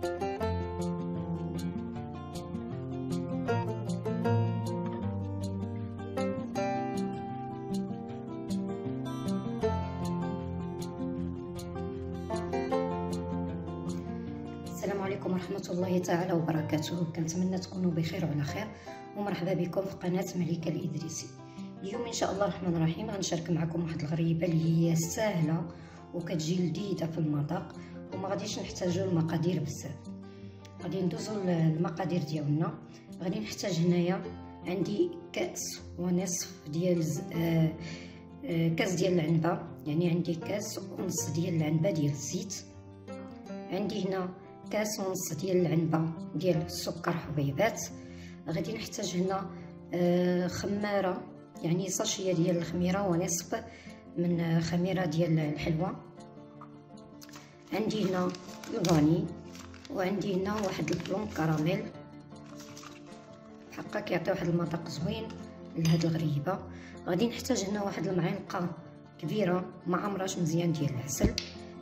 السلام عليكم ورحمة الله تعالى وبركاته. كنتمنى تكونوا بخير وعلى خير، ومرحبا بكم في قناة ملكة الإدريسي. اليوم إن شاء الله الرحمن الرحيم غنشارك معكم واحد الغريبة اللي هي سهلة وكتجي لذيذة في المذاق، وما غاديش نحتاجوا المقادير بزاف. غادي ندوزو للمقادير ديالنا. غادي نحتاج هنايا عندي كأس ونصف ديال كاس ديال العنبة، يعني عندي كاس ونص ديال العنبة ديال الزيت. عندي هنا كاس ونص ديال العنبه ديال السكر حبيبات. غادي نحتاج هنا خماره، يعني ساشيه ديال الخميره ونصف من خميره ديال الحلوى. عندي هنا الفاني، وعندي هنا واحد البلون كراميل هكا كيعطي واحد المذاق زوين لهاد الغريبه. غادي نحتاج هنا واحد المعلقه كبيره ما عمراش مزيان ديال العسل.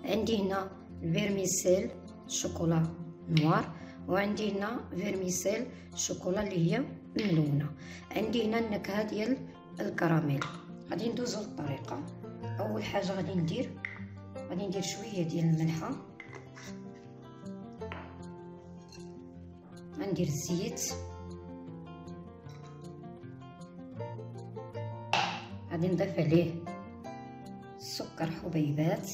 عندي هنا الفيرميسيل شوكولا نوار، وعندي هنا فيرميسيل شوكولا اللي هي ملونه. عندي هنا النكهه ديال الكراميل. غادي ندوزو للطريقه. اول حاجه غادي ندير شويه ديال الملحه، غندير الزيت، غادي نضيف عليه السكر حبيبات،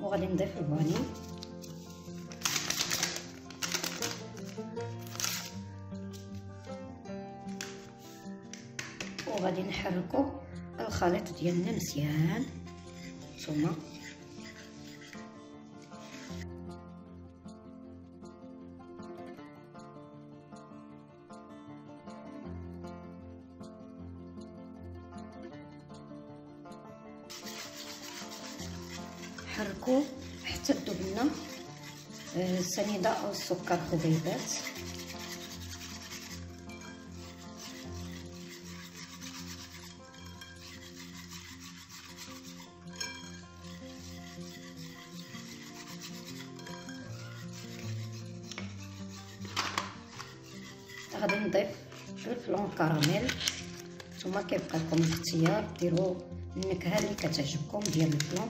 وغادي نضيف الفاني، وغادي نحركو الخليط ديالنا مزيان. ثم حركوه حتى تذوب لنا السنيده او السكر حبيبات. غادي نضيف الفلون كراميل، ثم كيبقى لكم الاختيار ديروا النكهه اللي كتعجبكم ديال الفلون.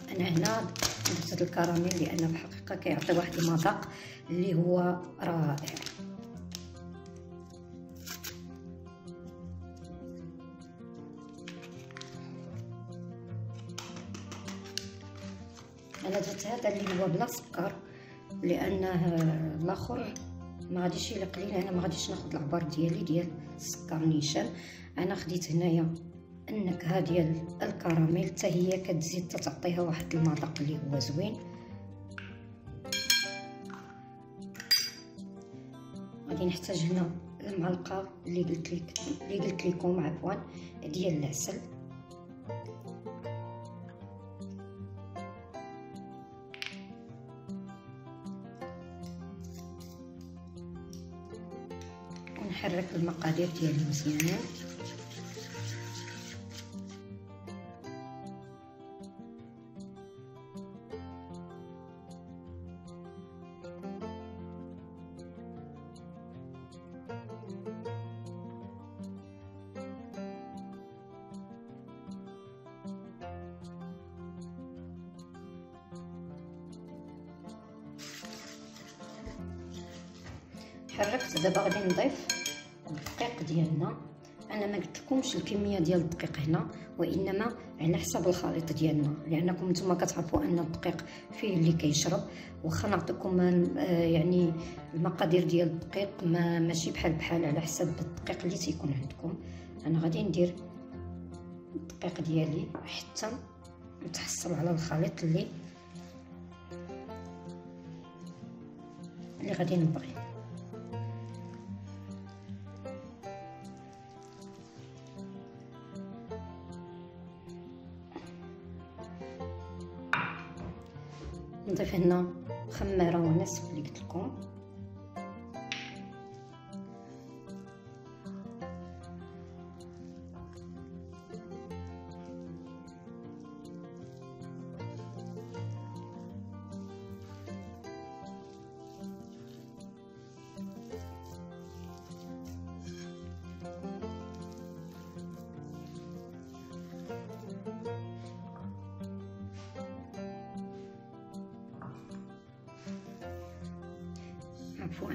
انا هنا درت الكراميل لان الحقيقه كيعطي واحد المذاق اللي هو رائع. انا درت هذا اللي هو بلا سكر لانه الاخر ما غاديش يليق لي. انا ما غاديش ناخذ العبار ديالي ديال السكر نيشان. انا خديت هنايا النكهه ديال الكراميل حتى هي كتزيد تعطيها واحد المذاق اللي هو زوين. غادي نحتاج هنا المعلقه اللي قلت لكم عفوا ديال العسل، ونحرك المقادير ديالي مزيان. حركت. دابا غادي نضيف الدقيق ديالنا. انا ما قلتلكمش الكميه ديال الدقيق هنا، وانما على حسب الخليط ديالنا، لانكم نتوما كتعرفوا ان الدقيق فيه اللي كيشرب. واخا نعطيكم يعني المقادير ديال الدقيق ماشي بحال على حسب الدقيق اللي تيكون عندكم. انا غادي ندير الدقيق ديالي حتى نتحصل على الخليط اللي غادي نبغي. نضيف هنا خماره ونصف اللي قلت لكم. عفوا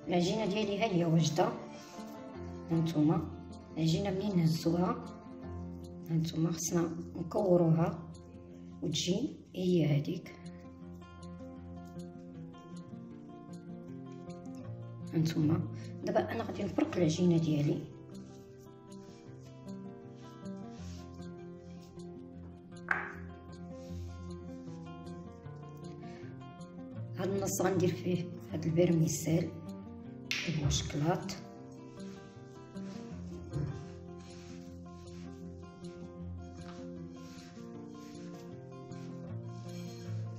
العجينه ديالي ها هي واجده. هانتوما العجينه منين نهزوها هانتوما خصنا نكوروها وتجي هي هذيك. هانتوما دابا انا غادي نفرق العجينه ديالي. هاد النص غندير فيه هاد البرميسيل المشكلات.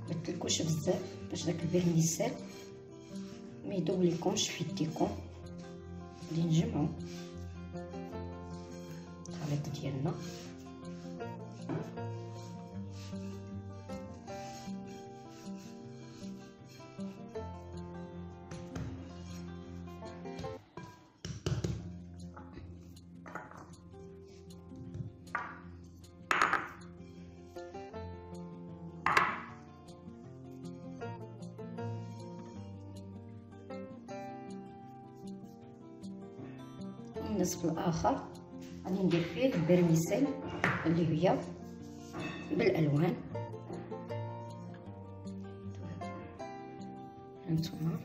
متلكوش بزاف باش داك البرميسيل ما يذوب لكمش في يديكم. غادي نجمعو الخليط ديالنا. النصف الاخر غادي ندير فيه البرميسيل اللي هي بالالوان. هانتوما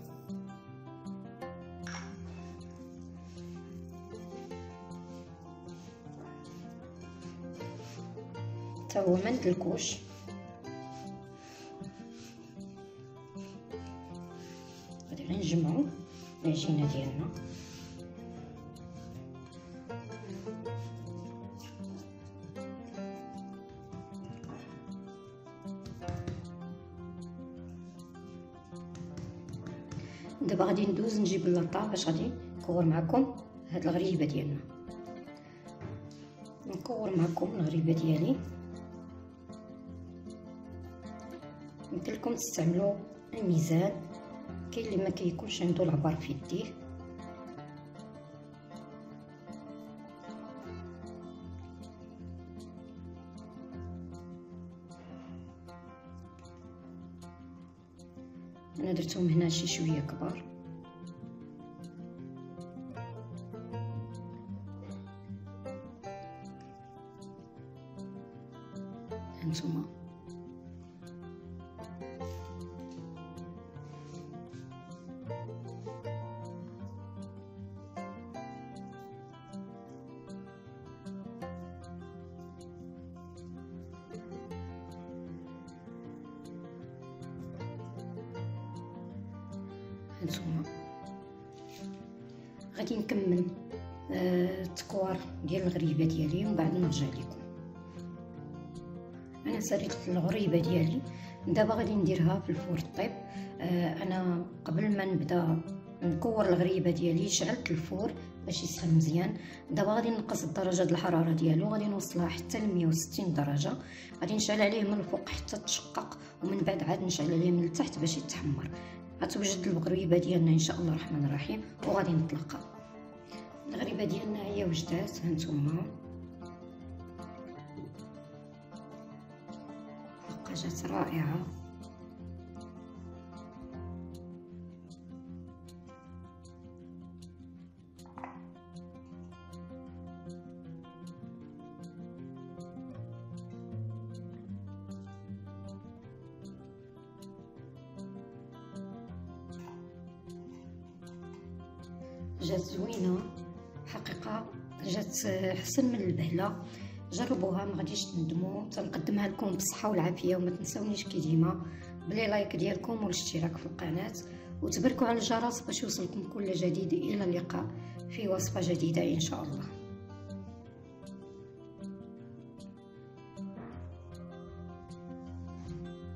تا هو ما ندلكوش. غادي غير نجمعو العجينه ديالنا. دابا غادي ندوز نجيب اللاطه باش غادي نكور معكم هاد الغريبه ديالنا. نكور معكم الغريبه ديالي. يمكن لكم تستعملوا الميزان، كاين اللي ما كيكونش عنده العبار في يديه. انا درتهم هنا شي شويه كبار. هانتوما هانتوما غادي نكمل التكوار ديال الغريبه ديالي ومن بعد نرجع لكم. انا ساليت الغريبه ديالي دابا غادي نديرها في الفور طيب. انا قبل ما نبدا نكور الغريبه ديالي شعلت الفور باش يسخن مزيان. دابا غادي نقص درجه الحراره ديالو، غادي نوصلها حتى ل 160 درجه. غادي نشعل عليه من الفوق حتى تشقق، ومن بعد عاد نشعل عليه من التحت باش يتحمر. غتوجد الغريبه ديالنا ان شاء الله الرحمن الرحيم وغادي نطلقها. الغريبه ديالنا هي وجدات. هانتوما جات رائعه. جات زوينه حقيقه، جات حسن من البهله. جربوها ما غاديش تندموا. تنقدمها لكم بالصحه والعافيه، وما تنسونيش كي ديما بلي لايك ديالكم والاشتراك في القناه، وتبركوا على الجرس باش يوصلكم كل جديد. الى اللقاء في وصفه جديده ان شاء الله.